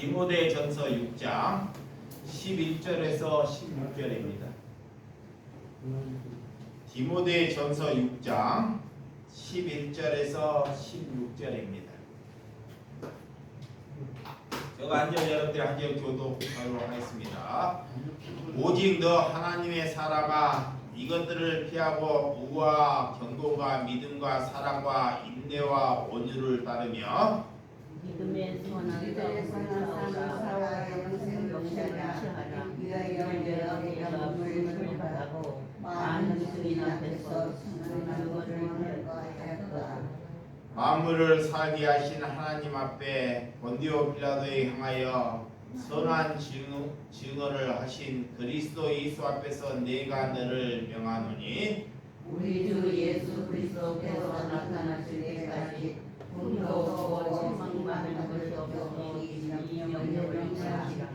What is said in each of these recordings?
디모데전서 6장 11절에서 16절입니다. 디모데전서 6장 11절에서 16절입니다. 제가 한절 여러분들 한절 교독하도록 하겠습니다. 오직 너 하나님의 사람아 이것들을 피하고 우와 경건과 믿음과 사랑과 인내와 온유를 따르며 믿음의 선한 사랑과 영생 영생하라. 위하여 내가 물을 받고 많은 증인 앞에서 증거를 하였다. 만물을 살게 하신 하나님 앞에 본디오 빌라도에 향하여 선한 증언을 하신 그리스도 예수 앞에서 내가 너를 명하노니 우리 주 예수 그리스도께서 나타나실 때까지 꿈도 없고 책망받는 것이 없어 이 영역을 인하시라.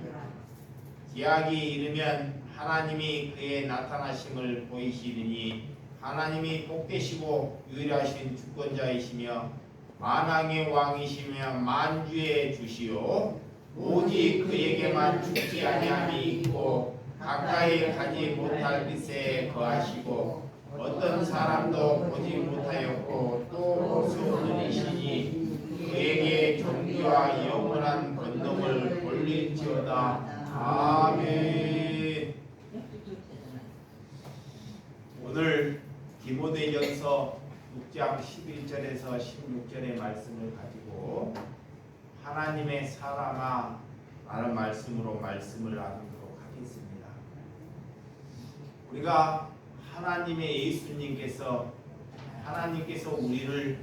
기약이 이르면 하나님이 그의 나타나심을 보이시리니 하나님이 복되시고 유일하신 주권자이시며 만왕의 왕이시며 만주의 주시오 오직 그에게만 죽지 아니함이 있고 가까이 가지 못할 빛에 거하시고 어떤 사람도 보지 못하였고 또 볼 수 없는 이시니 그에게 존귀와 영원한 권능을 올릴지어다. 아멘. 오늘 디모데전서 6장 11절에서 16절의 말씀을 가지고 하나님의 사람아 라는 말씀으로 말씀을 나누도록 하겠습니다. 우리가 하나님의 하나님께서 우리를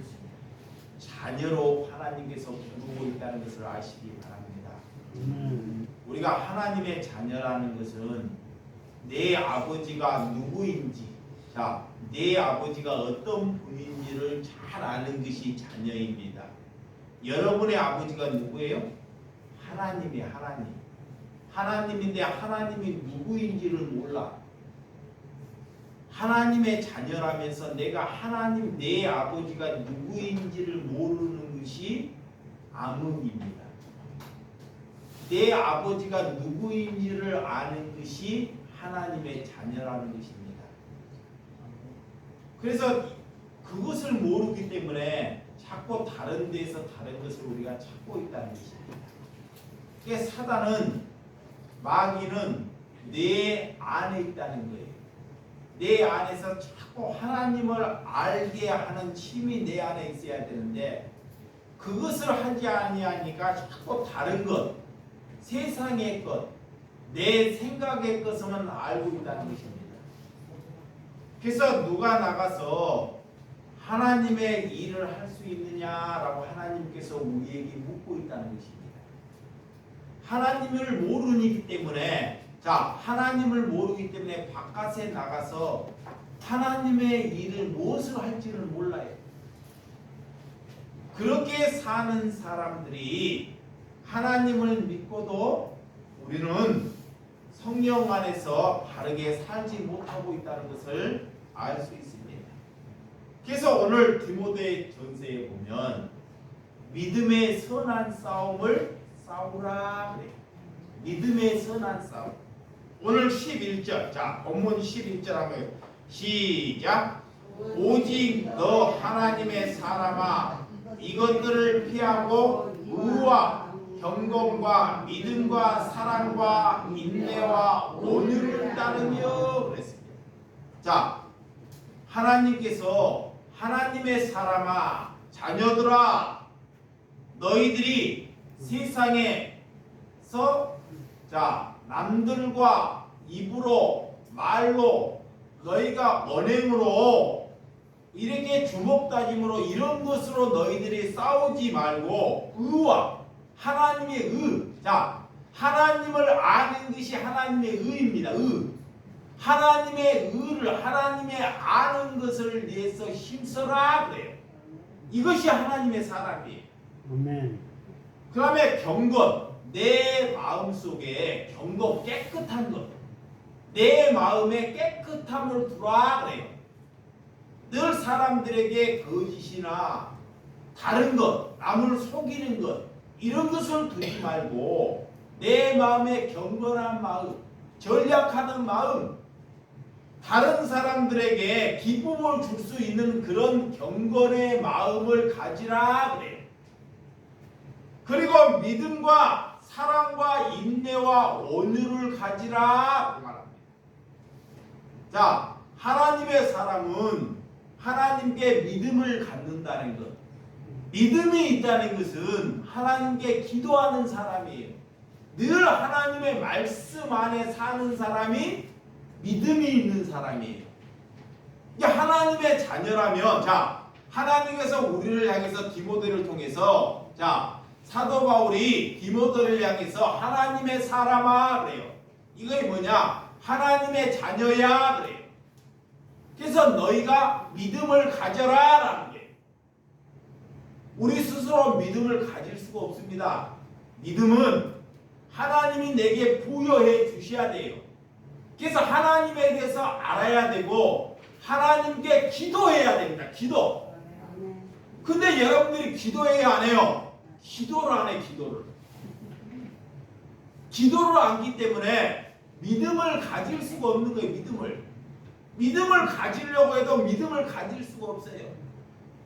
자녀로 하나님께서 부르고 있다는 것을 아시기 바랍니다. 우리가 하나님의 자녀라는 것은 내 아버지가 누구인지, 내 아버지가 어떤 분인지를 잘 아는 것이 자녀입니다. 여러분의 아버지가 누구예요? 하나님이에요. 하나님인데 하나님이 누구인지를 몰라. 하나님의 자녀라면서 내가 하나님 내 아버지가 누구인지를 모르는 것이 암흑입니다. 내 아버지가 누구인지를 아는 것이 하나님의 자녀라는 것입니다. 그래서 그것을 모르기 때문에 자꾸 다른 데서 다른 것을 우리가 찾고 있다는 것입니다. 그러니까 사단은 마귀는 내 안에 있다는 거예요. 내 안에서 자꾸 하나님을 알게 하는 힘이 내 안에 있어야 되는데 그것을 하지 아니하니까 자꾸 다른 것, 세상의 것, 내 생각의 것만 알고 있다는 것입니다. 그래서 누가 나가서 하나님의 일을 할 수 있느냐라고 하나님께서 우리에게 묻고 있다는 것입니다. 하나님을 모르기 때문에 하나님을 모르기 때문에 바깥에 나가서 하나님의 일을 무엇을 할지를 몰라요. 그렇게 사는 사람들이 하나님을 믿고도 우리는 성령 안에서 바르게 살지 못하고 있다는 것을 알 수 있습니다. 그래서 오늘 디모데전서에 보면 믿음의 선한 싸움을 싸우라 그래요. 믿음의 선한 싸움. 오늘 11절. 본문 11절 한번 시작. 오직 너 하나님의 사람아 이것들을 피하고 의와 경건과 믿음과 사랑과 인내와 온유를 따르며 그랬습니다. 하나님께서 하나님의 사람아 자녀들아 너희들이 세상에서 남들과 입으로 말로 너희가 언행으로 이렇게 주먹다짐으로 이런 것으로 너희들이 싸우지 말고 의와 하나님의 의. 하나님을 아는 것이 하나님의 의입니다. 하나님의 의를 하나님의 아는 것을 위해서 힘써라 그래요. 이것이 하나님의 사람이에요. 아멘. 그 다음에 경건. 내 마음속에 경건 깨끗한 것. 내 마음에 깨끗함을 두라 그래요. 늘 사람들에게 거짓이나 다른 것, 남을 속이는 것, 이런 것을 두지 말고 내 마음의 경건한 마음, 전략하는 마음, 다른 사람들에게 기쁨을 줄 수 있는 그런 경건의 마음을 가지라 그래요. 그리고 믿음과 사랑과 인내와 온유를 가지라 말합니다. 자, 하나님의 사람은 하나님께 믿음을 갖는다는 것. 믿음이 있다는 것은 하나님께 기도하는 사람이에요. 늘 하나님의 말씀 안에 사는 사람이 믿음이 있는 사람이에요. 이게 하나님의 자녀라면, 자, 하나님께서 우리를 향해서 디모데를 통해서, 자, 사도 바울이 디모데를 향해서 하나님의 사람아 그래요. 이게 뭐냐? 하나님의 자녀야 그래요. 그래서 너희가 믿음을 가져라 라는 거예요. 우리 스스로 믿음을 가질 수가 없습니다. 믿음은 하나님이 내게 부여해 주셔야 돼요. 그래서 하나님에 대해서 알아야 되고 하나님께 기도해야 됩니다. 기도. 근데 여러분들이 기도해야 안 해요. 기도를 안 해. 기도를 안 하기 때문에 믿음을 가질 수가 없는 거예요. 믿음을 가지려고 해도 믿음을 가질 수가 없어요.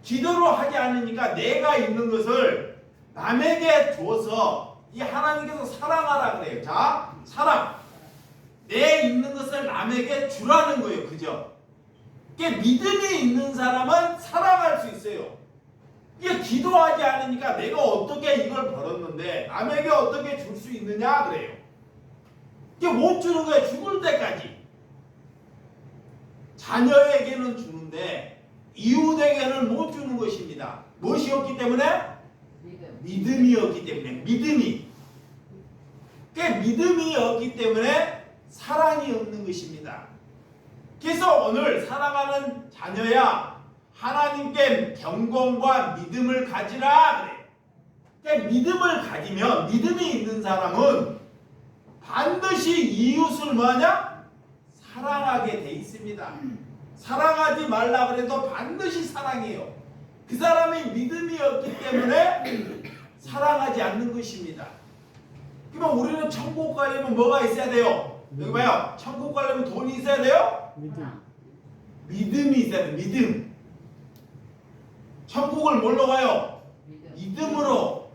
기도를 하지 않으니까 내가 있는 것을 남에게 줘서 이 하나님께서 사랑하라 그래요. 자, 사랑. 내 있는 것을 남에게 주라는 거예요. 그죠? 이게 믿음이 있는 사람은 사랑할 수 있어요. 이게 기도하지 않으니까 내가 어떻게 이걸 벌었는데 남에게 어떻게 줄 수 있느냐 그래요. 이게 못 주는 거예요. 죽을 때까지. 자녀에게는 주는데 이웃에게는 못 주는 것입니다. 무엇이었기 때문에? 믿음이었기 때문에. 믿음이 없기 때문에 사랑이 없는 것입니다. 그래서 오늘 사랑하는 자녀야, 하나님께 경건과 믿음을 가지라 그래요. 그러니까 믿음을 가지면, 믿음이 있는 사람은 반드시 이웃을 뭐하냐? 사랑하게 돼 있습니다. 사랑하지 말라 그래도 반드시 사랑해요. 그 사람이 믿음이 없기 때문에 사랑하지 않는 것입니다. 그러면 우리는 천국 가려면 뭐가 있어야 돼요? 여기 봐요. 천국 가려면 돈이 있어야 돼요? 믿음이 있어야 돼요. 믿음. 천국을 뭘로 가요? 믿음으로.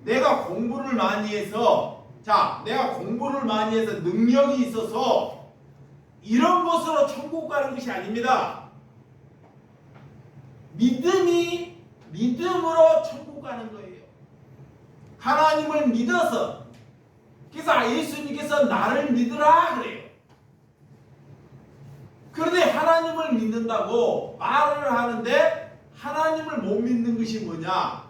내가 공부를 많이 해서, 자, 내가 공부를 많이 해서 능력이 있어서 이런 것으로 천국 가는 것이 아닙니다. 믿음으로 천국 가는 거예요. 하나님을 믿어서. 그래서 예수님께서 나를 믿으라 그래요. 그런데 하나님을 믿는다고 말을 하는데 하나님을 못 믿는 것이 뭐냐?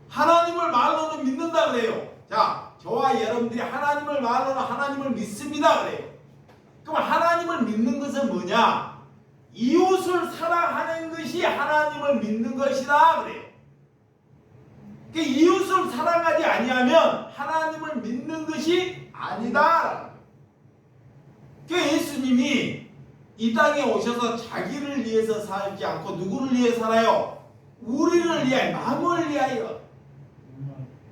하나님을 말로는 믿는다 그래요. 자, 저와 여러분들이 하나님을 말로는 하나님을 믿습니다 그래요. 그럼 하나님을 믿는 것은 뭐냐? 이웃을 사랑하는 것이 하나님을 믿는 것이다 그래요. 그 이웃을 사랑하지 아니하면 하나님을 믿는 것이 아니다. 그 예수님이 이 땅에 오셔서 자기를 위해서 살지 않고 누구를 위해 살아요? 우리를 위하여, 남을 위하여.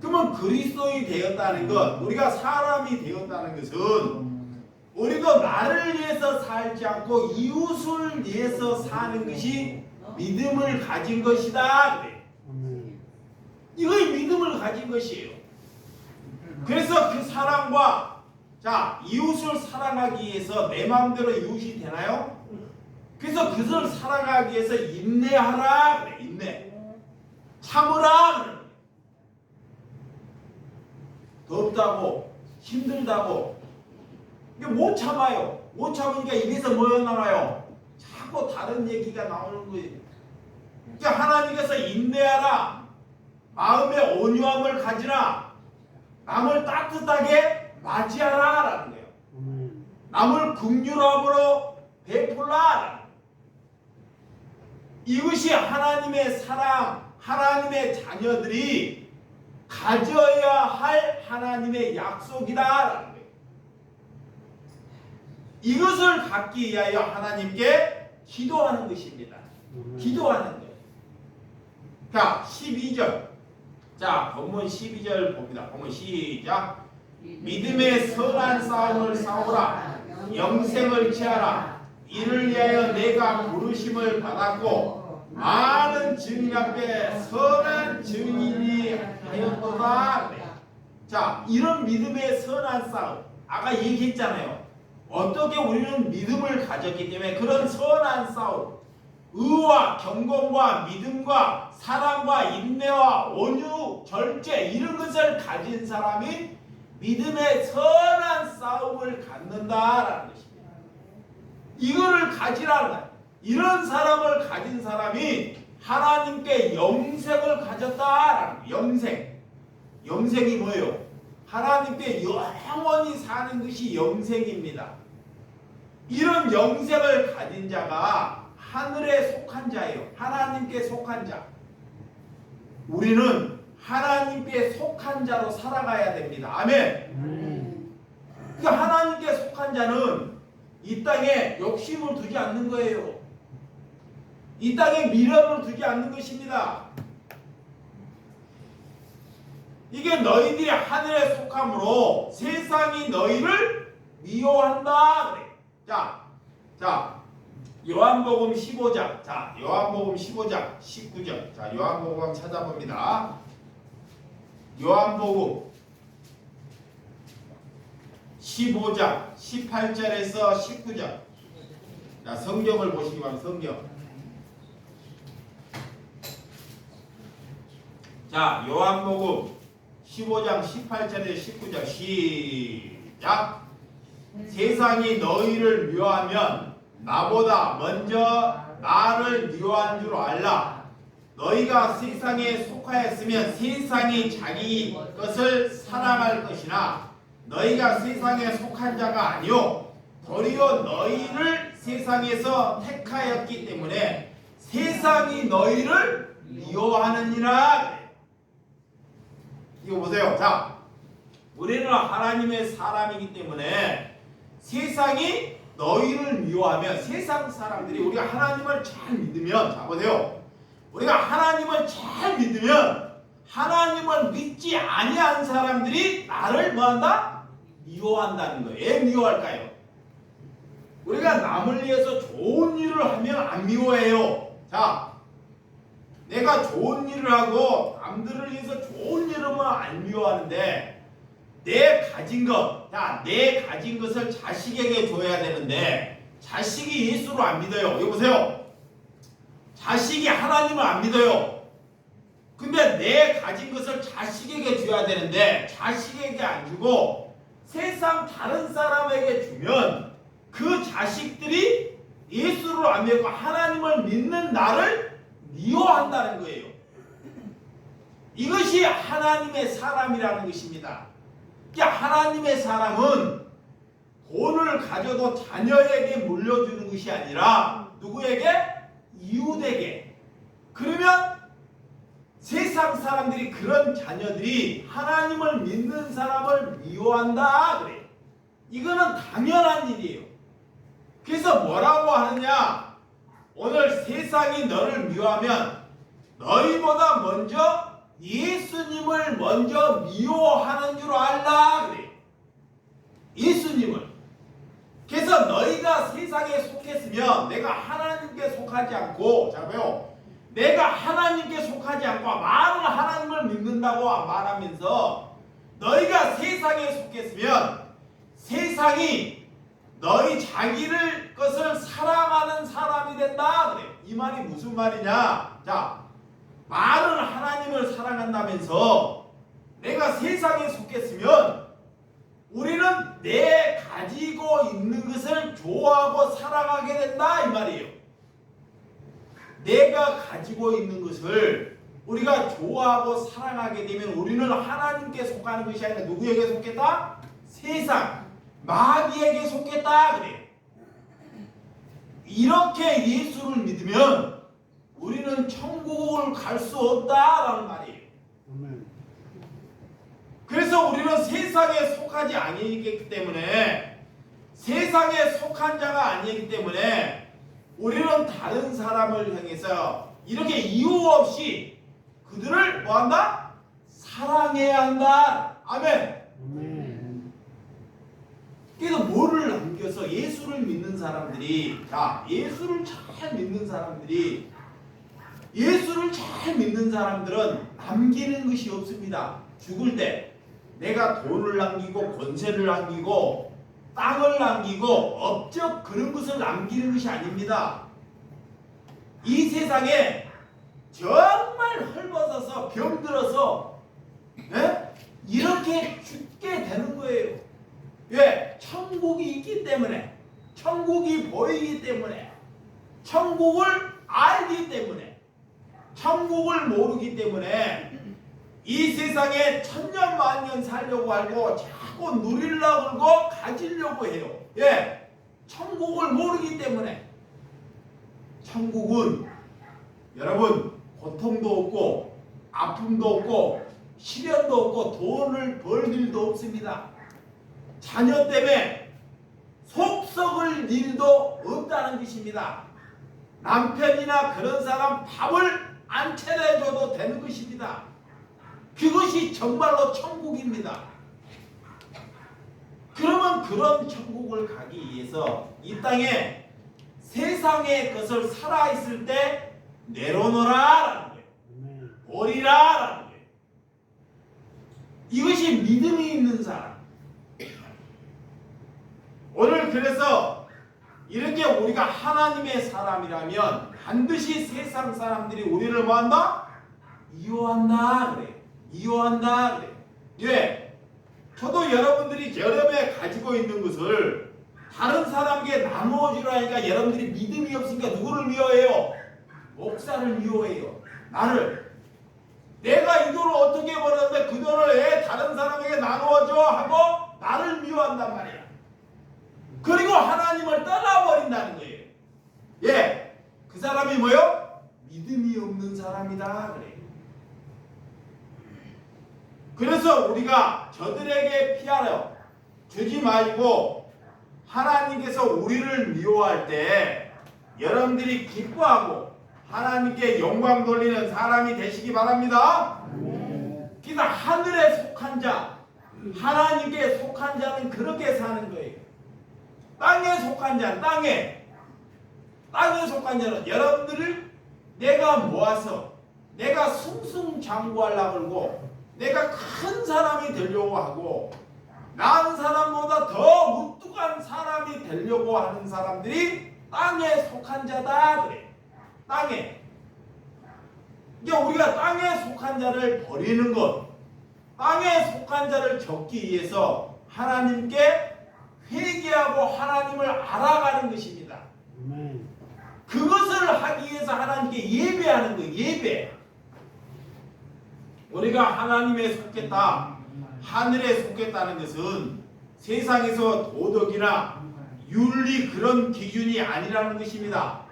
그러면 그리스도인이 되었다는 것, 우리가 사람이 되었다는 것은 우리도 나를 위해서 살지 않고 이웃을 위해서 사는 것이 믿음을 가진 것이다 그래. 이거의 믿음을 가진 것이에요. 그래서 그 사랑과, 자, 이웃을 사랑하기 위해서 내 마음대로 이웃이 되나요? 그래서 그것을 사랑하기 위해서 인내하라 그래. 인내. 참으라 그래. 덥다고, 힘들다고 이게 못 참아요. 못 참으니까 입에서 뭐가 나와요? 자꾸 다른 얘기가 나오는 거예요. 그러니까 하나님께서 인내하라, 마음의 온유함을 가지라, 남을 따뜻하게 맞이하라 라는 거예요. 남을 긍휼함으로 베풀라. 이것이 하나님의 사랑, 하나님의 자녀들이 가져야 할 하나님의 약속이다. 이것을 갖기 위하여 하나님께 기도하는 것입니다. 기도하는 것. 자, 12절. 자, 본문 12절 봅니다. 본문 시작. 믿음의 선한 싸움을 싸우라. 영생을 취하라. 이를 위하여 내가 부르심을 받았고 많은 증인 앞에 선한 증인이 하였도다. 자, 이런 믿음의 선한 싸움. 아까 얘기했잖아요. 어떻게 우리는 믿음을 가졌기 때문에 그런 선한 싸움, 의와 경건과 믿음과 사랑과 인내와 온유, 절제 이런 것을 가진 사람이 믿음의 선한 싸움을 갖는다라는 것입니다. 이거를 가지라는 거예요. 이런 사람을 가진 사람이 하나님께 영생을 가졌다라는 거예요. 영생. 영생이 뭐예요? 하나님께 영원히 사는 것이 영생입니다. 이런 영생을 가진 자가 하늘에 속한 자예요. 하나님께 속한 자. 우리는 하나님께 속한 자로 살아가야 됩니다. 아멘. 그러니까 하나님께 속한 자는 이 땅에 욕심을 두지 않는 거예요. 이 땅에 미련을 두지 않는 것입니다. 이게 너희들이 하늘에 속함으로 세상이 너희를 미워한다 그래. 자, 요한복음 15장. 자, 요한복음 15장 19절. 자, 요한복음 찾아봅니다. 요한복음 15장 18절에서 19절. 자, 성경을 보시기 바랍니다. 성경. 자, 요한복음 15장 18절에서 19절 시작. 세상이 너희를 미워하면 나보다 먼저 나를 미워한 줄 알라. 너희가 세상에 속하였으면 세상이 자기 것을 사랑할 것이나 너희가 세상에 속한 자가 아니요 도리어 너희를 세상에서 택하였기 때문에 세상이 너희를 미워하느니라. 이거 보세요. 자, 우리는 하나님의 사람이기 때문에 세상이 너희를 미워하면, 세상 사람들이 우리가 하나님을 잘 믿으면, 자 보세요. 우리가 하나님을 잘 믿으면 하나님을 믿지 아니한 사람들이 나를 뭐한다? 미워한다는 거예요. 왜 미워할까요? 우리가 남을 위해서 좋은 일을 하면 안 미워해요. 자, 내가 좋은 일을 하고 남들을 위해서 좋은 일을 하면 안 미워하는데, 내 가진 것, 자, 내 가진 것을 자식에게 줘야 되는데 자식이 예수를 안 믿어요. 여기 보세요. 자식이 하나님을 안 믿어요. 근데 내 가진 것을 자식에게 줘야 되는데 자식에게 안 주고 세상 다른 사람에게 주면 그 자식들이 예수를 안 믿고 하나님을 믿는 나를 미워한다는 거예요. 이것이 하나님의 사람이라는 것입니다. 하나님의 사람은 돈을 가져도 자녀에게 물려주는 것이 아니라 누구에게? 이웃에게. 그러면 세상 사람들이, 그런 자녀들이 하나님을 믿는 사람을 미워한다 그래. 이거는 당연한 일이에요. 그래서 뭐라고 하느냐? 오늘 세상이 너를 미워하면 너희보다 먼저 예수님을 먼저 미워하는 줄 알라 그래. 예수님을. 그래서 너희가 세상에 속했으면 내가 하나님께 속하지 않고, 자 봐요. 내가 하나님께 속하지 않고 많은 하나님을 믿는다고 말하면서 너희가 세상에 속했으면 세상이 너희 자기를 것을 사랑하는 사람이 된다 그래. 이 말이 무슨 말이냐? 자, 말은 하나님을 사랑한다면서 내가 세상에 속했으면 우리는 내 가지고 있는 것을 좋아하고 사랑하게 된다 이 말이에요. 내가 가지고 있는 것을 우리가 좋아하고 사랑하게 되면 우리는 하나님께 속하는 것이 아니라 누구에게 속했다? 세상, 마귀에게 속했다 그래. 이렇게 예수를 믿으면 우리는 천국을 갈 수 없다라는 말이에요. 그래서 우리는 세상에 속하지 아니기 때문에, 세상에 속한 자가 아니기 때문에 우리는 다른 사람을 향해서 이렇게 이유 없이 그들을 뭐한다? 사랑해야 한다. 아멘. 아멘. 그래서 뭐를 남겨서 예수를 믿는 사람들이, 자, 예수를 잘 믿는 사람들이, 예수를 잘 믿는 사람들은 남기는 것이 없습니다. 죽을 때 내가 돈을 남기고 권세를 남기고 땅을 남기고 업적 그런 것을 남기는 것이 아닙니다. 이 세상에 정말 헐벗어서 병들어서 이렇게 죽게 되는 거예요. 왜? 천국이 있기 때문에, 천국이 보이기 때문에, 천국을 알기 때문에, 천국을 모르기 때문에 이 세상에 천년 만년 살려고 하고 자꾸 누리려고 하고 가지려고 해요. 예, 천국을 모르기 때문에. 천국은 여러분 고통도 없고 아픔도 없고 시련도 없고 돈을 벌 일도 없습니다. 자녀 때문에 속 썩을 일도 없다는 것입니다. 남편이나 그런 사람 밥을 안 차려줘도 되는 것입니다. 그것이 정말로 천국입니다. 그러면 그런 천국을 가기 위해서 이 땅에 세상의 것을 살아있을 때 내려놓으라라는 거예요. 버리라라는 거예요. 이것이 믿음이 있는 사람. 오늘 그래서 이렇게 우리가 하나님의 사람이라면 반드시 세상 사람들이 우리를 뭐한다? 이용한다 그래. 이용한다 그래. 예, 저도 여러분들이 여름에 가지고 있는 것을 다른 사람에게 나누어 주라니까 여러분들이 믿음이 없으니까 누구를 미워해요? 목사를 미워해요. 나를. 내가 이 돈을 어떻게 벌었는데 그 돈을 왜 다른 사람에게 나누어 줘 하고 나를 미워한단 말이야. 그리고 하나님을 떠나버린다는 거예요. 예, 그 사람이 뭐요? 믿음이 없는 사람이다 그래. 그래서 우리가 저들에게 피하려 주지 말고 하나님께서 우리를 미워할 때 여러분들이 기뻐하고 하나님께 영광 돌리는 사람이 되시기 바랍니다. 그래서 하늘에 속한 자, 하나님께 속한 자는 그렇게 사는 거예요. 땅에 속한 자는 땅에 속한 자는 여러분들을 내가 모아서 내가 승승장구하려고 그러고 내가 큰 사람이 되려고 하고 나은 사람보다 더 무뚝한 사람이 되려고 하는 사람들이 땅에 속한 자다 그래. 땅에. 그러니까 우리가 땅에 속한 자를 버리는 것, 땅에 속한 자를 적기 위해서 하나님께 회개하고 하나님을 알아가는 것입니다. 그것을 하기 위해서 하나님께 예배하는 거예요. 예배. 우리가 하나님에 속했다, 하늘에 속했다는 것은 세상에서 도덕이나 윤리 그런 기준이 아니라는 것입니다.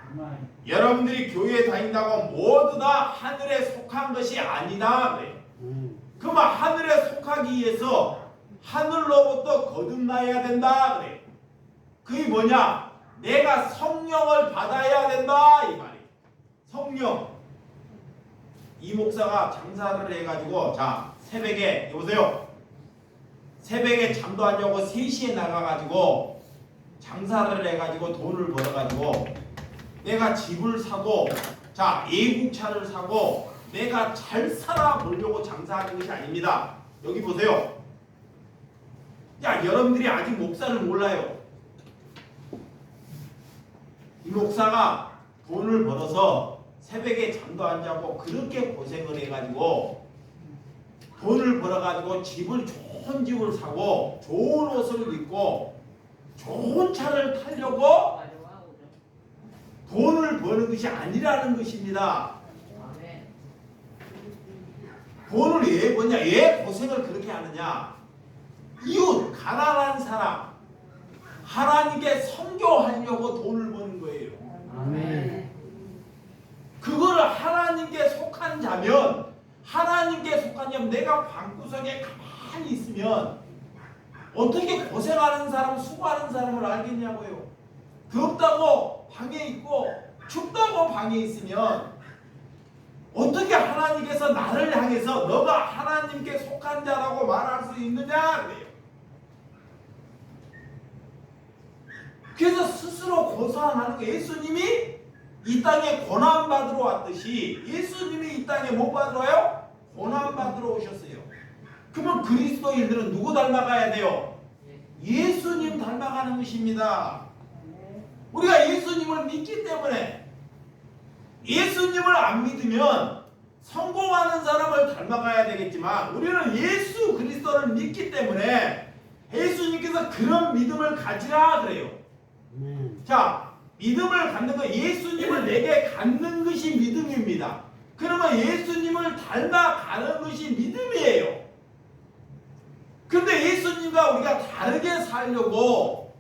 여러분들이 교회에 다닌다고 모두 다 하늘에 속한 것이 아니다 그래요. 그러면 하늘에 속하기 위해서 하늘로부터 거듭나야 된다 그래요. 그게 뭐냐? 내가 성령을 받아야 된다 이 말이에요. 성령. 이 목사가 장사를 해가지고 자 새벽에 여보세요. 새벽에 잠도 안 자고 3시에 나가가지고 장사를 해가지고 돈을 벌어가지고 내가 집을 사고 자 애국차를 사고 내가 잘 살아보려고 장사하는 것이 아닙니다. 여기 보세요. 야 여러분들이 아직 목사를 몰라요. 이 목사가 돈을 벌어서 새벽에 잠도 안 자고 그렇게 고생을 해가지고 돈을 벌어가지고 집을 좋은 집을 사고 좋은 옷을 입고 좋은 차를 타려고 돈을 버는 것이 아니라는 것입니다. 돈을 왜 버냐? 왜 고생을 그렇게 하느냐? 이웃 가난한 사람 하나님께 선교하려고 돈을 버는 거예요. 아멘. 그거를 하나님께 속한 자면 하나님께 속한 자면 내가 방구석에 가만히 있으면 어떻게 고생하는 사람 수고하는 사람을 알겠냐고요. 덥다고 방에 있고 춥다고 방에 있으면 어떻게 하나님께서 나를 향해서 너가 하나님께 속한 자라고 말할 수 있느냐 그래요. 그래서 스스로 고사하는 거. 예수님이 이 땅에 고난받으러 왔듯이 예수님이 이 땅에 뭐 받으러 와요? 고난받으러 오셨어요. 그러면 그리스도인들은 누구 닮아가야 돼요? 예수님 닮아가는 것입니다. 우리가 예수님을 믿기 때문에, 예수님을 안 믿으면 성공하는 사람을 닮아가야 되겠지만 우리는 예수 그리스도를 믿기 때문에 예수님께서 그런 믿음을 가지라 그래요. 자, 믿음을 갖는 거, 예수님을 내게 갖는 것이 믿음입니다. 그러면 예수님을 닮아가는 것이 믿음이에요. 근데 예수님과 우리가 다르게 살려고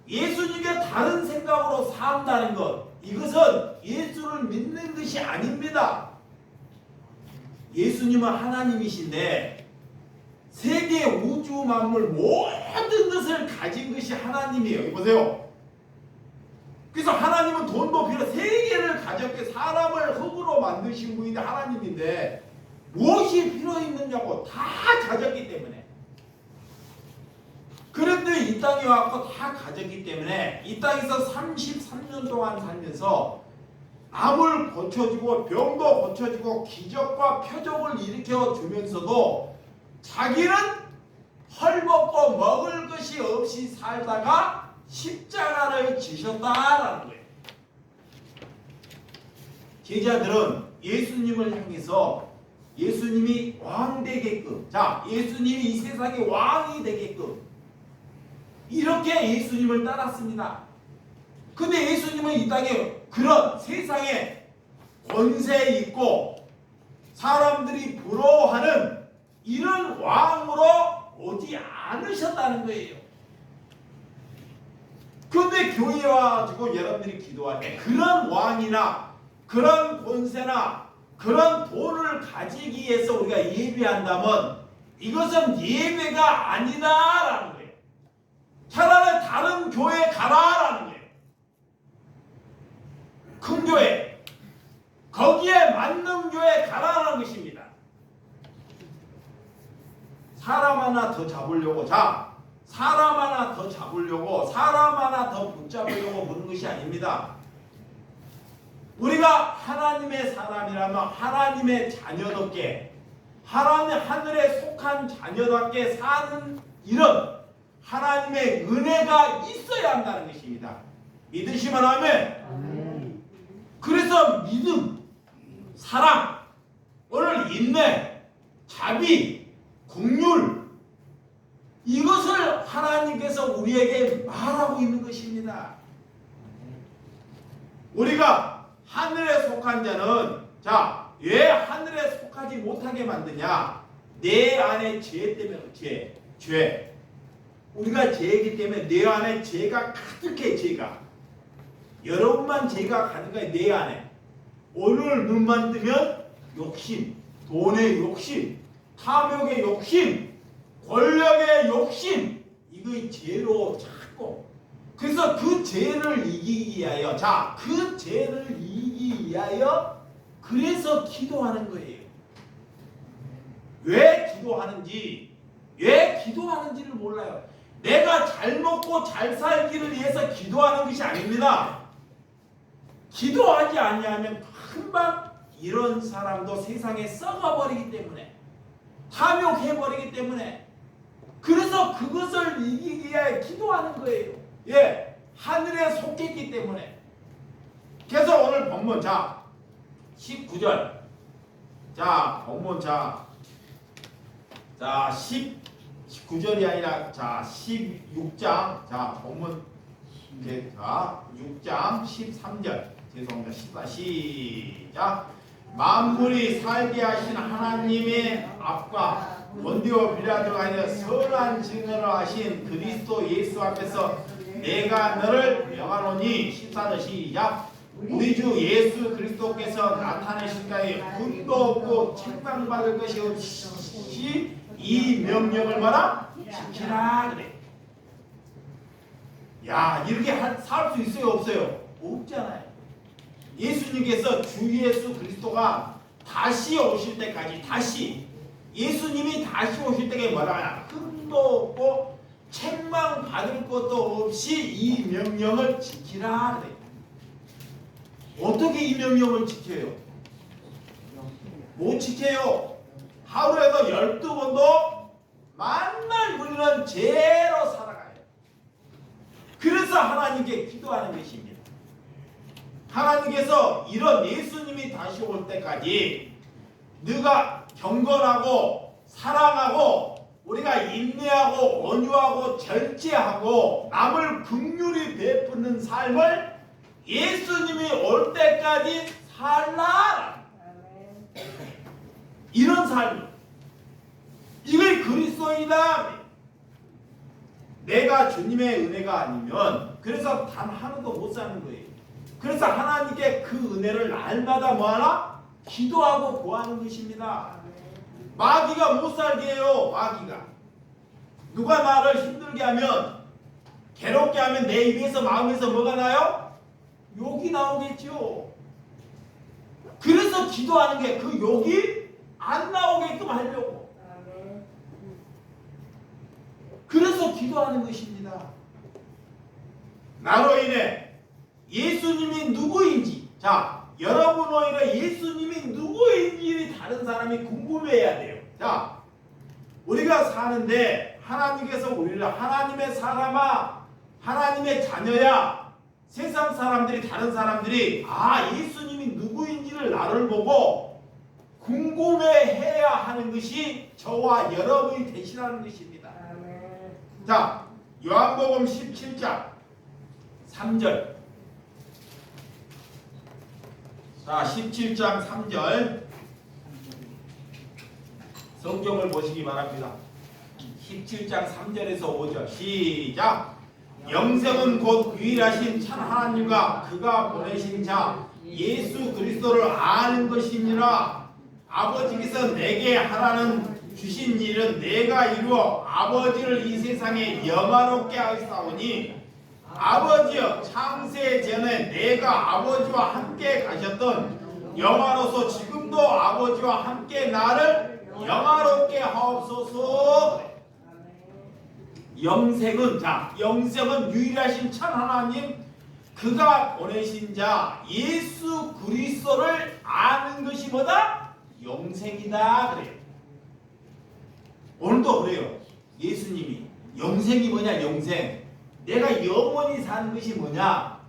예수님과 다른 생각으로 산다는 것, 이것은 예수를 믿는 것이 아닙니다. 예수님은 하나님이신데 세계 우주 만물 모든 것을 가진 것이 하나님이에요. 보세요. 그래서 하나님은 돈도 필요, 세계를 가졌게 사람을 흙으로 만드신 분이 하나님인데 무엇이 필요 있느냐고 다 가졌기 때문에, 그런데 이 땅에 와서 다 가졌기 때문에 이 땅에서 33년 동안 살면서 암을 고쳐주고 병도 고쳐주고 기적과 표적을 일으켜 주면서도 자기는 헐벗고 먹을 것이 없이 살다가 십자가를 지셨다라는 거예요. 제자들은 예수님을 향해서 예수님이 왕 되게끔, 자, 예수님이 이 세상의 왕이 되게끔 이렇게 예수님을 따랐습니다. 근데 예수님은 이 땅에 그런 세상에 권세 있고 사람들이 부러워하는 이런 왕으로 오지 않으셨다는 거예요. 그런데 교회에 와가지고 여러분들이 기도할 때 그런 왕이나 그런 권세나 그런 돈을 가지기 위해서 우리가 예배한다면 이것은 예배가 아니다라는 거예요. 차라리 다른 교회에 가라라는 거예요. 큰 교회, 거기에 맞는 교회에 가라라는 것입니다. 사람 하나 더 잡으려고, 자, 사람 하나 더 잡으려고, 사람 하나 더 붙잡으려고 묻는 것이 아닙니다. 우리가 하나님의 사람이라면 하나님의 자녀답게, 하나님 하늘에 속한 자녀답게 사는 이런 하나님의 은혜가 있어야 한다는 것입니다. 믿으시면 아멘. 그래서 믿음, 사랑, 오늘 인내, 자비, 긍휼, 이것을 하나님께서 우리에게 말하고 있는 것입니다. 우리가 하늘에 속한 자는, 자, 왜 하늘에 속하지 못하게 만드냐? 내 안에 죄 때문에. 죄. 우리가 죄이기 때문에 내 안에 죄가 가득해. 죄가 여러분만 죄가 가득해. 내 안에. 오늘 눈만 뜨면 욕심, 돈의 욕심, 탐욕의 욕심, 권력의 욕심, 이거 죄로 자꾸. 그래서 그 죄를 이기기 위하여, 자, 그 죄를 이기기 위하여 그래서 기도하는 거예요. 왜 기도하는지를 몰라요. 내가 잘 먹고 잘 살기를 위해서 기도하는 것이 아닙니다. 기도하지 아니하면 금방 이런 사람도 세상에 썩어버리기 때문에, 탐욕해버리기 때문에, 그래서 그것을 이기기 위해 기도하는 거예요. 예, 하늘에 속했기 때문에. 그래서 오늘 본문, 자, 19절. 자, 본문, 자, 19절이 아니라, 자, 16장. 자, 본문, 자, 6장 13절. 죄송합니다. 시작. 만물이 살게 하신 하나님의 앞과 본디오 빌라도가 아니라 선한 증언을 하신 그리스도 예수 앞에서 내가 너를 명하노니 14절 시작. 우리 주 예수 그리스도께서 나타내신 자에 흠도 없고 책망받을 것이 없이 이 명령을 뭐라? 지키라 그래. 야, 이렇게 살 수 있어요 없어요? 없잖아요. 예수님께서 주 예수 그리스도가 다시 오실 때까지, 다시 예수님이 다시 오실 때에 뭐라 하냐? 흠도 없고 책망 받을 것도 없이 이 명령을 지키라 그래요. 어떻게 이 명령을 지켜요? 못 지켜요. 하루에도 12번도 만날 우리는 죄로 살아가요. 그래서 하나님께 기도하는 것입니다. 하나님께서 이런 예수님이 다시 올 때까지 네가 경건하고 사랑하고 우리가 인내하고 온유하고 절제하고 남을 긍휼히 베푸는 삶을 예수님이 올 때까지 살라. 이런 삶, 이게 그리스도이다. 내가 주님의 은혜가 아니면 그래서 단 하루도 못 사는 거예요. 그래서 하나님께 그 은혜를 날마다 뭐하나? 기도하고 구하는 것입니다. 마귀가 못 살게 해요. 마귀가 누가 나를 힘들게 하면, 괴롭게 하면 내 입에서 마음에서 뭐가 나요? 욕이 나오겠죠. 그래서 기도하는 게 그 욕이 안 나오게끔 하려고. 그래서 기도하는 것입니다. 나로 인해 예수님이 누구인지, 자, 여러분으로 인해 예수님이 누구인지 다른 사람이 궁금해야 돼요. 자, 우리가 사는데 하나님께서 우리를 하나님의 사람아, 하나님의 자녀야, 세상 사람들이, 다른 사람들이 예수님이 누구인지를 나를 보고 궁금해해야 하는 것이 저와 여러분이 되시라는 것입니다. 자, 요한복음 17장 3절. 자, 17장 3절 성경을 보시기 바랍니다. 17장 3절에서 5절 시작. 영생은 곧 유일하신 참 하나님과 그가 보내신 자 예수 그리스도를 아는 것이니라. 아버지께서 내게 하라는 주신 일은 내가 이루어 아버지를 이 세상에 영화롭게 하였사오니, 아버지여, 창세 전에 내가 아버지와 함께 가셨던 영화로서 지금도 아버지와 함께 나를 영화롭게 하옵소서. 영생은, 자, 영생은 유일하신 참 하나님, 그가 보내신 자 예수 그리스도를 아는 것이 뭐다? 영생이다 그래요. 오늘도 그래요. 예수님이 영생이 뭐냐? 영생. 내가 영원히 사는 것이 뭐냐?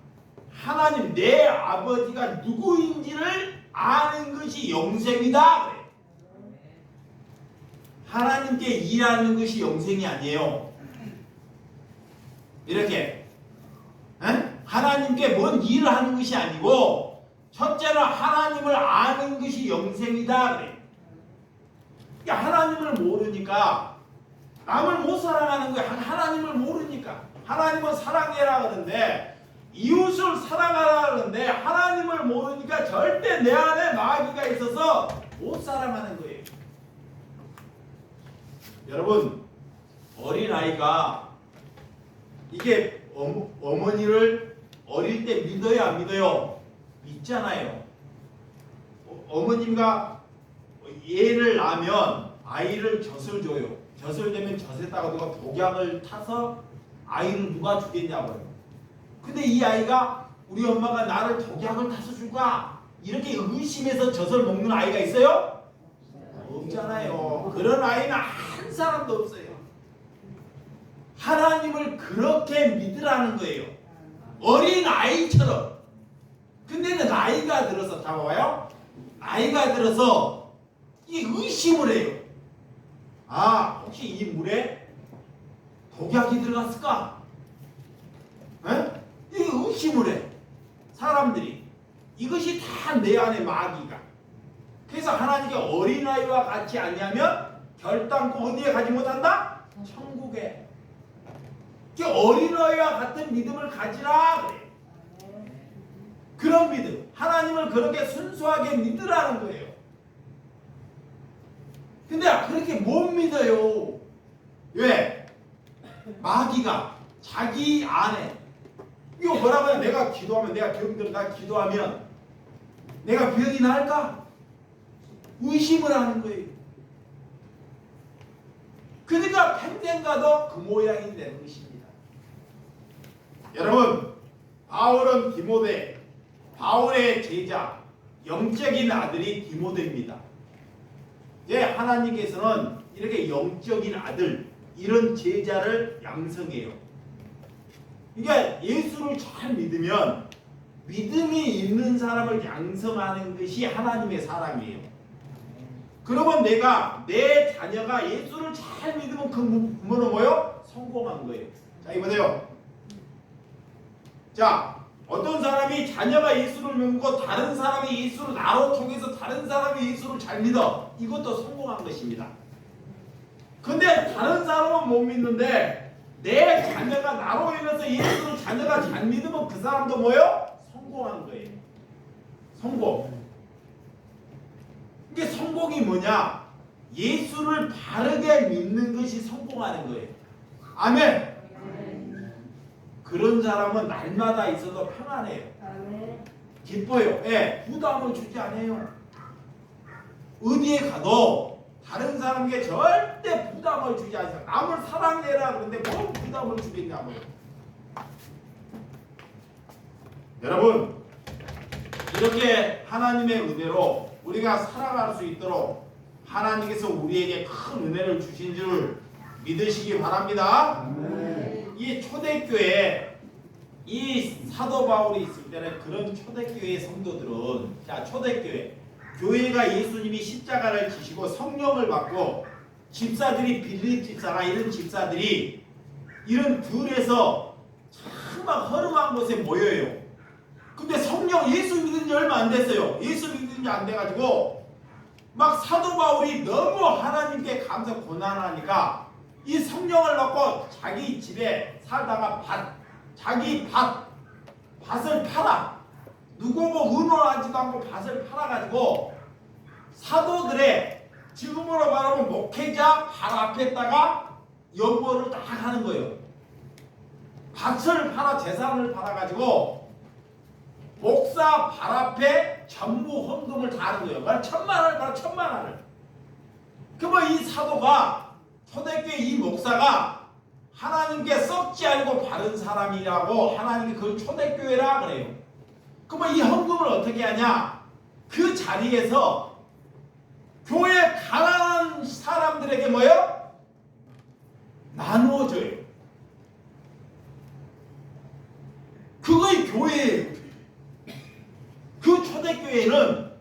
하나님, 내 아버지가 누구인지를 아는 것이 영생이다 그래. 하나님께 일하는 것이 영생이 아니에요. 이렇게 하나님께 뭔 일을 하는 것이 아니고, 첫째는 하나님을 아는 것이 영생이다 그래. 그러니까 하나님을 모르니까 남을 못 사랑하는 거야. 하나님을 모르니까. 하나님은 사랑해라 그러는데, 이웃을 사랑하라 그러는데, 하나님을 모르니까 절대 내 안에 마귀가 있어서 못 사랑하는 거예요. 여러분, 어린아이가 이게 어머니를 어릴 때 믿어요, 안 믿어요? 믿잖아요. 어머님과 얘를 낳으면 아이를 젖을 줘요. 젖을 대면 젖에다가 누가 독약을 타서 아이를 누가 주겠냐고요. 근데 이 아이가 우리 엄마가 나를 독약을 타서 줄까? 이렇게 의심해서 젖을 먹는 아이가 있어요? 없잖아요. 그런 아이는 한 사람도 없어요. 하나님을 그렇게 믿으라는 거예요. 어린 아이처럼. 근데 나이가 들어서, 잡아봐요. 나이가 들어서 이 의심을 해요. 혹시 이 물에 독약이 들어갔을까? 이 의심을 해. 사람들이. 이것이 다 내 안에 마귀가. 그래서 하나님께 어린아이와 같이 아니하면 결단코 어디에 가지 못한다? 천국에. 어린아이와 같은 믿음을 가지라 그래. 그런 믿음, 하나님을 그렇게 순수하게 믿으라는 거예요. 근데 그렇게 못 믿어요. 왜? 마귀가 자기 안에, 이거 뭐라고 해요? 내가 기도하면, 내가 병들어, 나 기도하면 내가 병이 나을까? 의심을 하는 거예요. 그러니까 평생 가도 그 모양이 되는 것입니다. 여러분, 바울은 디모데, 바울의 제자, 영적인 아들이 디모데입니다. 하나님께서는 이렇게 영적인 아들, 이런 제자를 양성해요. 그러니까 예수를 잘 믿으면 믿음이 있는 사람을 양성하는 것이 하나님의 사랑이에요. 그러면 내 자녀가 예수를 잘 믿으면 그 부모는 뭐요? 성공한 거예요. 자, 이보세요. 자, 어떤 사람이 자녀가 예수를 믿고 다른 사람이 예수를 나로 통해서 다른 사람이 예수를 잘 믿어. 이것도 성공한 것입니다. 근데 다른 사람은 못 믿는데 내 자녀가 나로 인해서 예수를 자녀가 잘 믿으면 그 사람도 뭐요? 성공한 거예요. 성공. 이게 성공이 뭐냐? 예수를 바르게 믿는 것이 성공하는 거예요. 아멘. 그런 사람은 날마다 있어도 평안해요. 기뻐요. 부담을 주지 않아요. 어디에 가도 다른 사람에게 절대 부담을 주지 않아요. 남을 사랑해라 그런데 뭔 부담을 주겠냐고요. 여러분, 이렇게 하나님의 은혜로 우리가 살아갈 수 있도록 하나님께서 우리에게 큰 은혜를 주신 줄 믿으시기 바랍니다. 이 초대교회, 이 사도 바울이 있을 때는 그런 초대교회 성도들은, 자, 초대교회, 교회가 예수님이 십자가를 지시고 성령을 받고 집사들이, 빌립 집사나 이런 집사들이 이런 들에서 참 막 허름한 곳에 모여요. 근데 성령, 예수 믿은 지 얼마 안 됐어요. 예수 믿은 지 안 돼가지고 막 사도 바울이 너무 하나님께 감사 고난하니까 이 성령을 받고 자기 집에 살다가 밭을 팔아. 누구고 의논하지도 않고 밭을 팔아가지고 사도들의, 지금으로 말하면 목회자 발 앞에다가 연보를 딱 하는 거예요. 밭을 팔아, 재산을 팔아가지고 목사 발 앞에 전부 헌금을 다 하는 거예요. 그러니까 1,000만 원을, 1,000만 원을. 그러면 이 사도가, 초대교회 이 목사가 하나님께 썩지 않고 바른 사람이라고 하나님이 그걸 초대교회라 그래요. 그러면 이 헌금을 어떻게 하냐? 그 자리에서 교회 가난한 사람들에게 뭐예요? 나누어줘요. 그거의 교회예요. 그 초대교회는,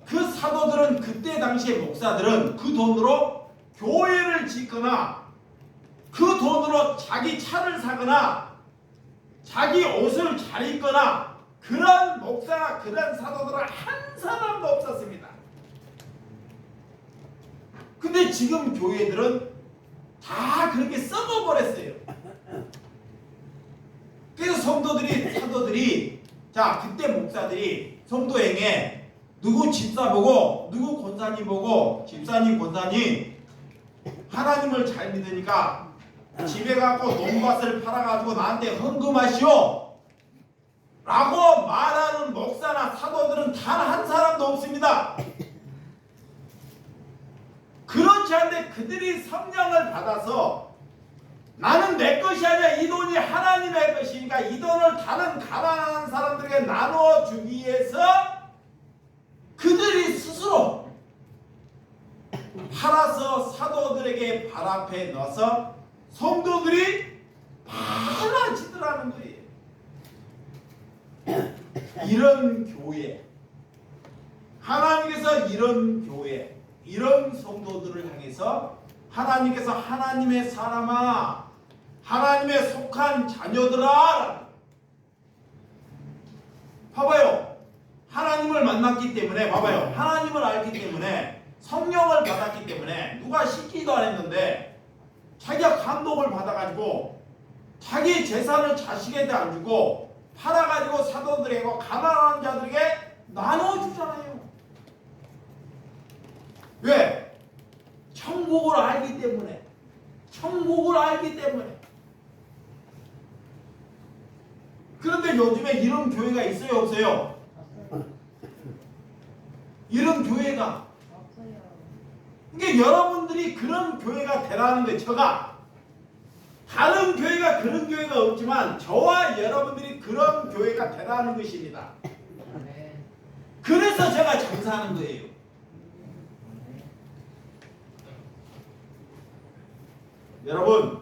그 사도들은, 그때 당시의 목사들은 그 돈으로 교회를 짓거나 그 돈으로 자기 차를 사거나 자기 옷을 잘 입거나 그런 목사나 그런 사도들은 한 사람도 없었습니다. 근데 지금 교회들은 다 그렇게 썩어버렸어요. 그래서 사도들이, 자, 그때 목사들이 성도행에 누구 집사 보고, 누구 권사님 보고, 집사님, 권사님 하나님을 잘 믿으니까 집에 가고 논밭을 팔아가지고 나한테 헌금하시오 라고 말하는 목사나 사도들은 단 한 사람도 없습니다. 그렇지 않은데 그들이 성령을 받아서 나는 내 것이 아니라 이 돈이 하나님의 것이니까 이 돈을 다른 가난한 사람들에게 나누어 주기 위해서 그들이 스스로 팔아서 사도들에게 발 앞에 넣어서 성도들이 많아지더라는 거예요. 이런 교회, 하나님께서 이런 교회, 이런 성도들을 향해서 하나님께서 하나님의 사람아, 하나님의 속한 자녀들아, 봐봐요. 하나님을 만났기 때문에, 봐봐요. 하나님을 알기 때문에, 성령을 받았기 때문에, 누가 시키도 안 했는데 자기가 감동을 받아가지고 자기 재산을 자식에게 안 주고 팔아가지고 사도들에게, 가난한 자들에게 나눠주잖아요. 왜? 천국을 알기 때문에. 천국을 알기 때문에. 그런데 요즘에 이런 교회가 있어요, 없어요? 이런 교회가 그러니까 여러분들이 그런 교회가 되라는 거예요. 저가 다른 교회가 그런 교회가 없지만 저와 여러분들이 그런 교회가 되라는 것입니다. 그래서 제가 장사하는 거예요. 여러분,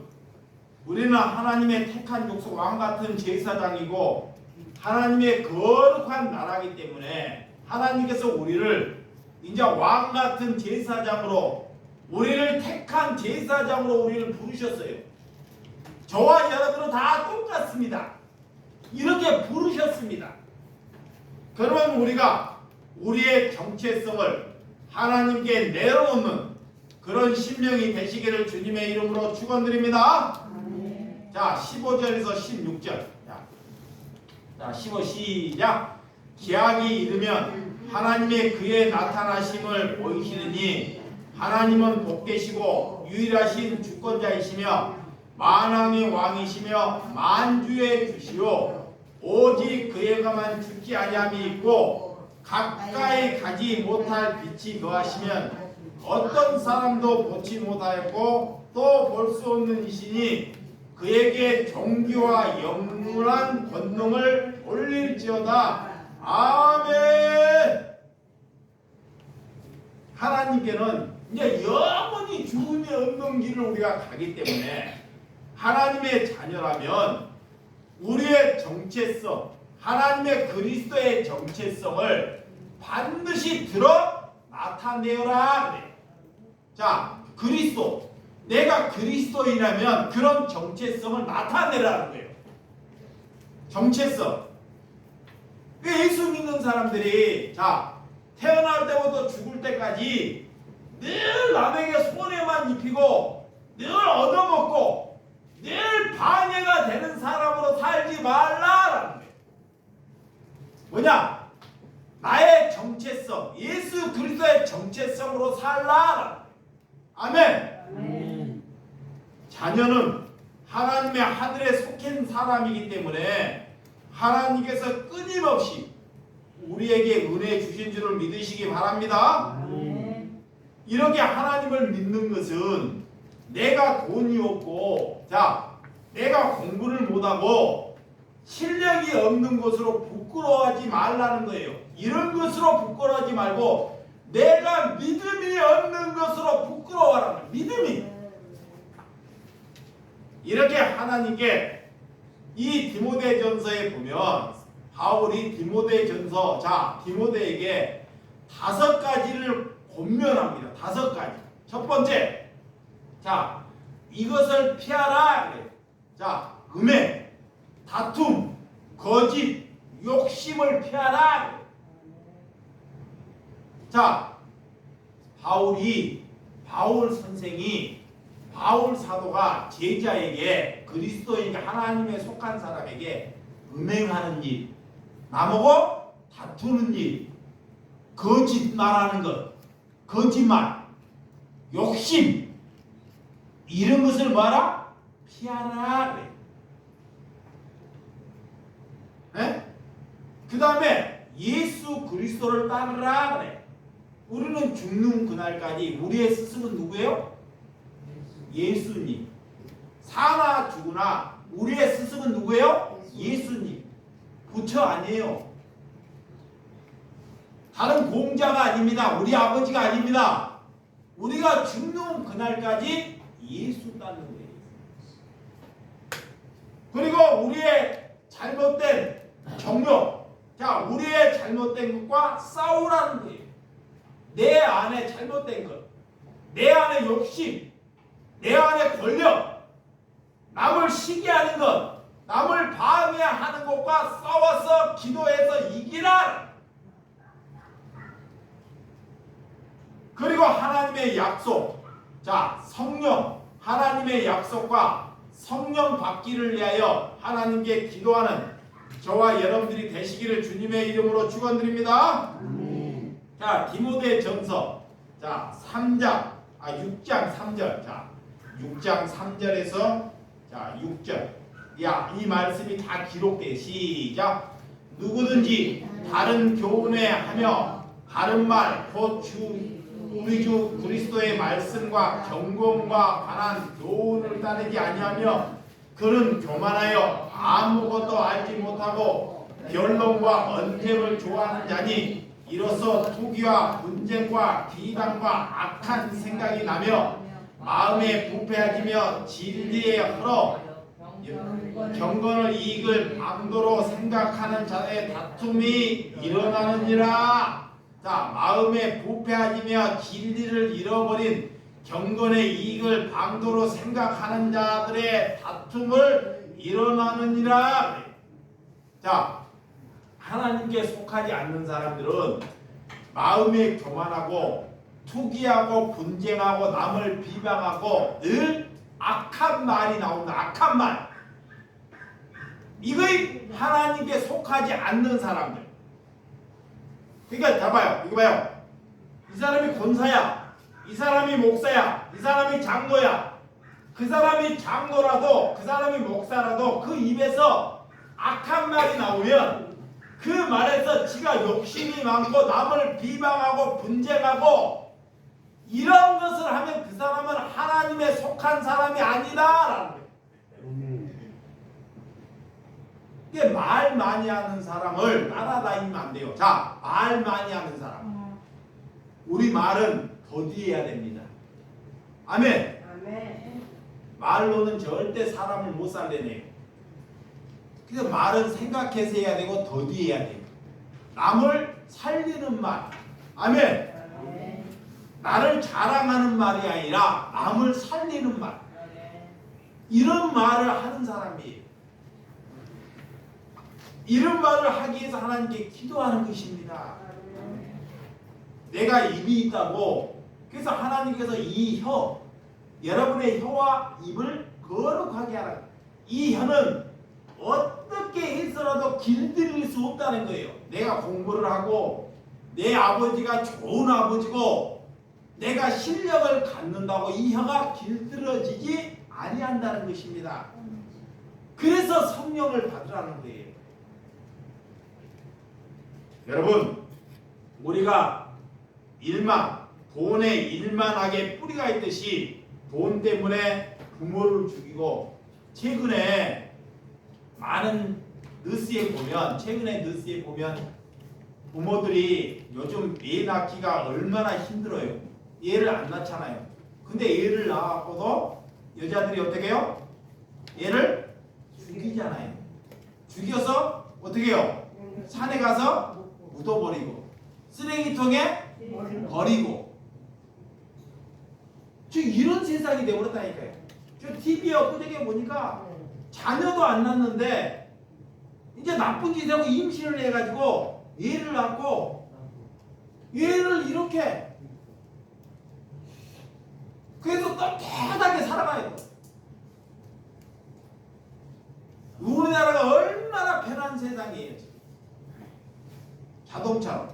우리는 하나님의 택한 족속 왕같은 제사장이고 하나님의 거룩한 나라이기 때문에 하나님께서 우리를 이제 왕같은 제사장으로, 우리를 택한 제사장으로 우리를 부르셨어요. 저와 여러분은 다 똑같습니다. 이렇게 부르셨습니다. 그러면 우리가 우리의 정체성을 하나님께 내려놓는 그런 신명이 되시기를 주님의 이름으로 축원드립니다. 자, 15절에서 16절. 자, 15 시작. 기약이 이르면 하나님의 그의 나타나심을 보이시느니 하나님은 복되시고 유일하신 주권자이시며 만왕의 왕이시며 만주의 주시오. 오직 그에게만 죽지 아니함이 있고 가까이 가지 못할 빛이 거하시면 어떤 사람도 보지 못하였고 또 볼 수 없는 이시니 그에게 존귀와 영원한 권능을 올릴지어다. 아멘. 하나님께는 이제 영원히 죽음이 없는 길을 우리가 가기 때문에 하나님의 자녀라면 우리의 정체성, 하나님의 그리스도의 정체성을 반드시 들어 나타내어라 그래. 자, 그리스도, 내가 그리스도인이라면 그런 정체성을 나타내라는 거예요. 정체성. 예수 믿는 사람들이 자, 태어날 때부터 죽을 때까지 늘 남에게 손해만 입히고 늘 얻어먹고 늘 방해가 되는 사람으로 살지 말라라는 거예요. 뭐냐? 나의 정체성, 예수 그리스도의 정체성으로 살라. 아멘. 자녀는 하나님의 하늘에 속한 사람이기 때문에 하나님께서 끊임없이 우리에게 은혜 주신 줄을 믿으시기 바랍니다. 이렇게 하나님을 믿는 것은 내가 돈이 없고, 자, 내가 공부를 못하고 실력이 없는 것으로 부끄러워하지 말라는 거예요. 이런 것으로 부끄러워하지 말고 내가 믿음이 없는 것으로 부끄러워하라는 거예요. 믿음이. 이렇게 하나님께 이 디모데전서에 보면 바울이 디모데전서, 자, 디모데에게 5가지를 권면합니다. 5가지. 첫 번째, 자, 이것을 피하라. 자, 음해, 다툼, 거짓, 욕심을 피하라. 자, 바울 선생이, 바울 사도가 제자에게, 그리스도인과 하나님에 속한 사람에게 음행하는 일, 나보고 다투는 일, 거짓 말하는 것, 거짓말, 욕심, 이런 것을 뭐하라? 피하라. 그래. 그 다음에 예수 그리스도를 따르라 그래. 우리는 죽는 그날까지 우리의 스승은 누구예요? 예수님. 사나 죽으나 우리의 스승은 누구예요? 예수님. 부처 아니에요. 다른 공자가 아닙니다. 우리 아버지가 아닙니다. 우리가 죽는 그날까지 예수 따르는 거예요. 그리고 우리의 잘못된 정욕, 자, 우리의 잘못된 것과 싸우라는 거예요. 내 안에 잘못된 것, 내 안에 욕심, 내 안에 권력, 남을 시기하는 것, 남을 방해하는 것과 싸워서 기도해서 이기라. 그리고 하나님의 약속, 자, 성령, 하나님의 약속과 성령 받기를 위하여 하나님께 기도하는 저와 여러분들이 되시기를 주님의 이름으로 축원드립니다. 자, 디모데전서, 자, 6장 3절, 자, 6장 3절에서 자, 6절. 야, 이 말씀이 다 기록돼. 시작. 누구든지 다른 교훈에 하며 바른 말 곧 주 우리 주 그리스도의 말씀과 경건과 관한 교훈을 따르지 아니하며 그는 교만하여 아무것도 알지 못하고 변론과 언쟁을 좋아하는 자니 이로써 투기와 분쟁과 비방과 악한 생각이 나며 마음에 부패하지며 진리에 흘러 경건을 이익을 방도로 생각하는 자의 다툼이 일어나느니라. 자, 마음에 부패하지며 진리를 잃어버린 경건의 이익을 방도로 생각하는 자들의 다툼을 일어나느니라. 자, 하나님께 속하지 않는 사람들은 마음에 교만하고 투기하고 분쟁하고 남을 비방하고 늘 악한 말이 나온다. 악한 말. 이거이 하나님께 속하지 않는 사람들. 그러니까 자 봐요. 이거 봐요. 이 사람이 권사야. 이 사람이 목사야. 이 사람이 장로야. 그 사람이 장로라도 그 사람이 목사라도 그 입에서 악한 말이 나오면 그 말에서 지가 욕심이 많고 남을 비방하고 분쟁하고 이런 것을 하면 그 사람은 하나님에 속한 사람이 아니다라는 거예요. 이게 말 많이 하는 사람을 따라다니면 안 돼요. 자, 말 많이 하는 사람. 우리 말은 더디해야 됩니다. 아멘. 말로는 절대 사람을 못 살려내요. 그래서 말은 생각해서 해야 되고 더디해야 돼요. 남을 살리는 말. 아멘. 나를 자랑하는 말이 아니라 남을 살리는 말. 이런 말을 하는 사람이에요. 이런 말을 하기 위해서 하나님께 기도하는 것입니다. 내가 입이 있다고 그래서 하나님께서 이 혀, 여러분의 혀와 입을 거룩하게 하라. 이 혀는 어떻게 해서라도 길들일 수 없다는 거예요. 내가 공부를 하고 내 아버지가 좋은 아버지고 내가 실력을 갖는다고 이 혀가 길들어지지 아니한다는 것입니다. 그래서 성령을 받으라는 거예요. 여러분, 우리가 돈에 일만하게 뿌리가 있듯이 돈 때문에 부모를 죽이고 최근에 뉴스에 보면 부모들이 요즘 애 낳기가 얼마나 힘들어요. 애를 안 낳잖아요. 근데 애를 낳았고도 여자들이 어떻게 해요? 애를 죽이잖아요. 죽여서 어떻게 해요? 산에 가서 묻어버리고 쓰레기통에 버리고 저 이런 세상이 되어버렸다니까요. 저 TV에 엊그저께 보니까 자녀도 안 낳는데 이제 나쁜 짓 하고 임신을 해가지고 애를 낳고 애를 이렇게 그래서 떳떳하게 살아가요. 우리나라가 얼마나 편한 세상이에요. 자동차로.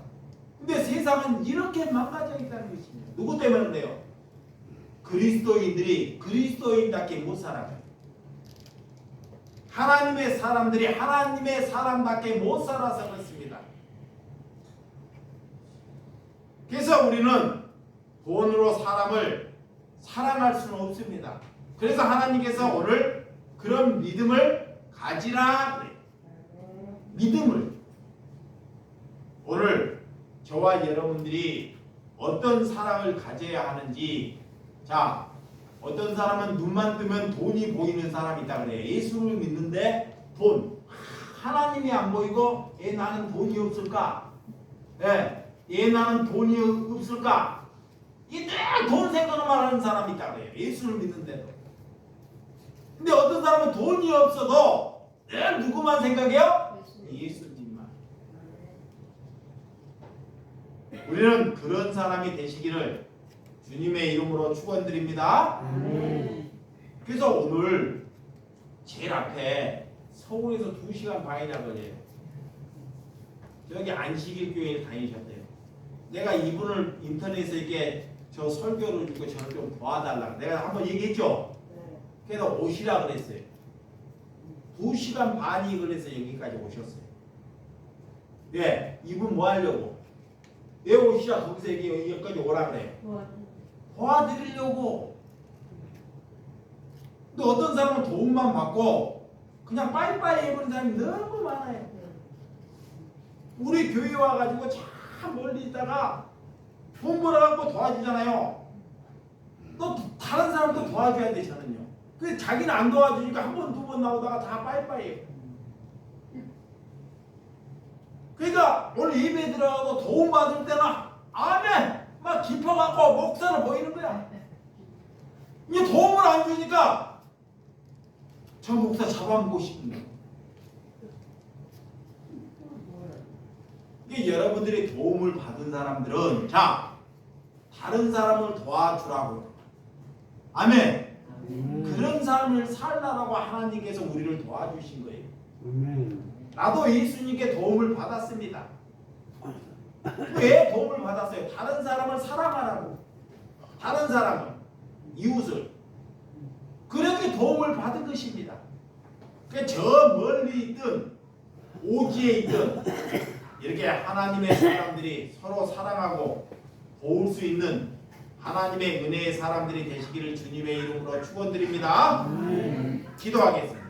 근데 세상은 이렇게 망가져 있다는 것입니다. 누구 때문에 그래요? 그리스도인들이 그리스도인답게 못 살아가요. 하나님의 사람들이 하나님의 사람답게 못 살아서 그렇습니다. 그래서 우리는 돈으로 사람을 사랑할 수는 없습니다. 그래서 하나님께서 오늘 그런 믿음을 가지라 그래요. 믿음을. 오늘 저와 여러분들이 어떤 사랑을 가져야 하는지. 자, 어떤 사람은 눈만 뜨면 돈이 보이는 사람이 있다 그래요. 예수를 믿는데 돈. 하나님이 안 보이고 나는 돈이 없을까? 나는 돈이 없을까? 이 늘 돈 생각만 하는 사람이 있다 그래요. 예수를 믿는데도. 근데 어떤 사람은 돈이 없어도 늘 누구만 생각해요? 예수님만. 우리는 그런 사람이 되시기를 주님의 이름으로 축원드립니다. 그래서 오늘 제일 앞에 서울에서 2시간 반이나 걸려요. 저기 안식일교회에 다니셨대요. 내가 이분을 인터넷에 이렇게 저 설교를 주고 저를 좀 도와달라고 내가 한번 얘기했죠. 그래서 오시라 그랬어요. 2시간 반이 걸려서 여기까지 오셨어요. 예, 이분 뭐 하려고? 왜 오시자 거기서 여기까지 오라 그래? 도와드리려고. 근데 어떤 사람은 도움만 받고 그냥 빠이빠이 해버린 사람이 너무 많아요. 우리 교회 와가지고 참 멀리 있다가 돈 벌어갖고 도와주잖아요. 또 다른 사람도 도와줘야 되잖아요. 근데 자기는 안 도와주니까 한 번, 두 번 나오다가 다 빠이빠이 해요. 그러니까 오늘 예배 들어가고 도움 받을 때는 아멘! 막 깊어갖고 목사로 보이는 거야. 이제 도움을 안 주니까 저 목사 잡아먹고 싶은 거야. 이게 여러분들이 도움을 받은 사람들은 자 다른 사람을 도와주라고. 아멘. 그런 삶을 살라라고 하나님께서 우리를 도와주신 거예요. 나도 예수님께 도움을 받았습니다. 왜 도움을 받았어요? 다른 사람을 사랑하라고. 다른 사람을, 이웃을. 그렇게 도움을 받은 것입니다. 저 멀리 있든 오지에 있든 이렇게 하나님의 사람들이 서로 사랑하고 도울 수 있는 하나님의 은혜의 사람들이 되시기를 주님의 이름으로 축원드립니다. 기도하겠습니다.